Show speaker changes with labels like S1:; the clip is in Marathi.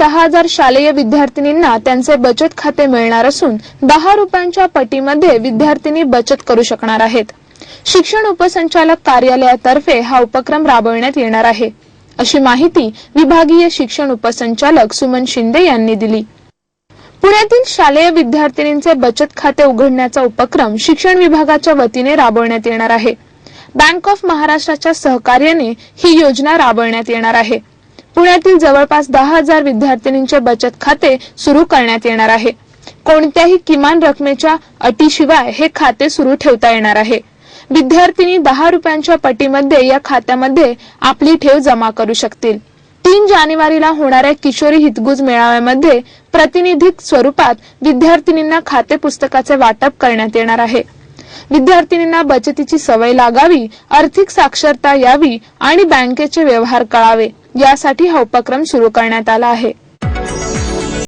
S1: 10,000 शालेय विद्यार्थिनींना त्यांचे बचत खाते मिळणार असून 10 रुपयांच्या पटीमध्ये विद्यार्थिनी बचत करू शकणार आहेत। शिक्षण उपसंचालक कार्यालयातर्फे हा उपक्रम राबविण्यात येणार आहे, अशी माहिती विभागीय शिक्षण उपसंचालक सुमन शिंदे यांनी दिली। पुण्यातील शालेय विद्यार्थिनींचे बचत खाते उघडण्याचा उपक्रम शिक्षण विभागाच्या वतीने राबविण्यात येणार आहे। बँक ऑफ महाराष्ट्राच्या सहकार्याने ही योजना राबविण्यात येणार आहे। पुण्यातील जवळपास 10,000 विद्यार्थिनींचे बचत खाते सुरू करण्यात येणार आहे। कोणत्याही किमान रकमेच्या अटीशिवाय हे खाते सुरू ठेवता येणार आहे। विद्यार्थिनी 10 रुपयांच्या पटीमध्ये या खात्यामध्ये आपली ठेव जमा करू शकतील। 3 जानेवारीला होणाऱ्या किशोरी हितगुज मेळाव्यामध्ये प्रतिनिधिक स्वरूपात विद्यार्थिनींना खाते पुस्तकाचे वाटप करण्यात येणार आहे। विद्यार्थिनींना बचतीची सवय लागावी, आर्थिक साक्षरता यावी आणि बँकेचे व्यवहार कळावे यासाठी हा उपक्रम सुरू करण्यात आला आहे।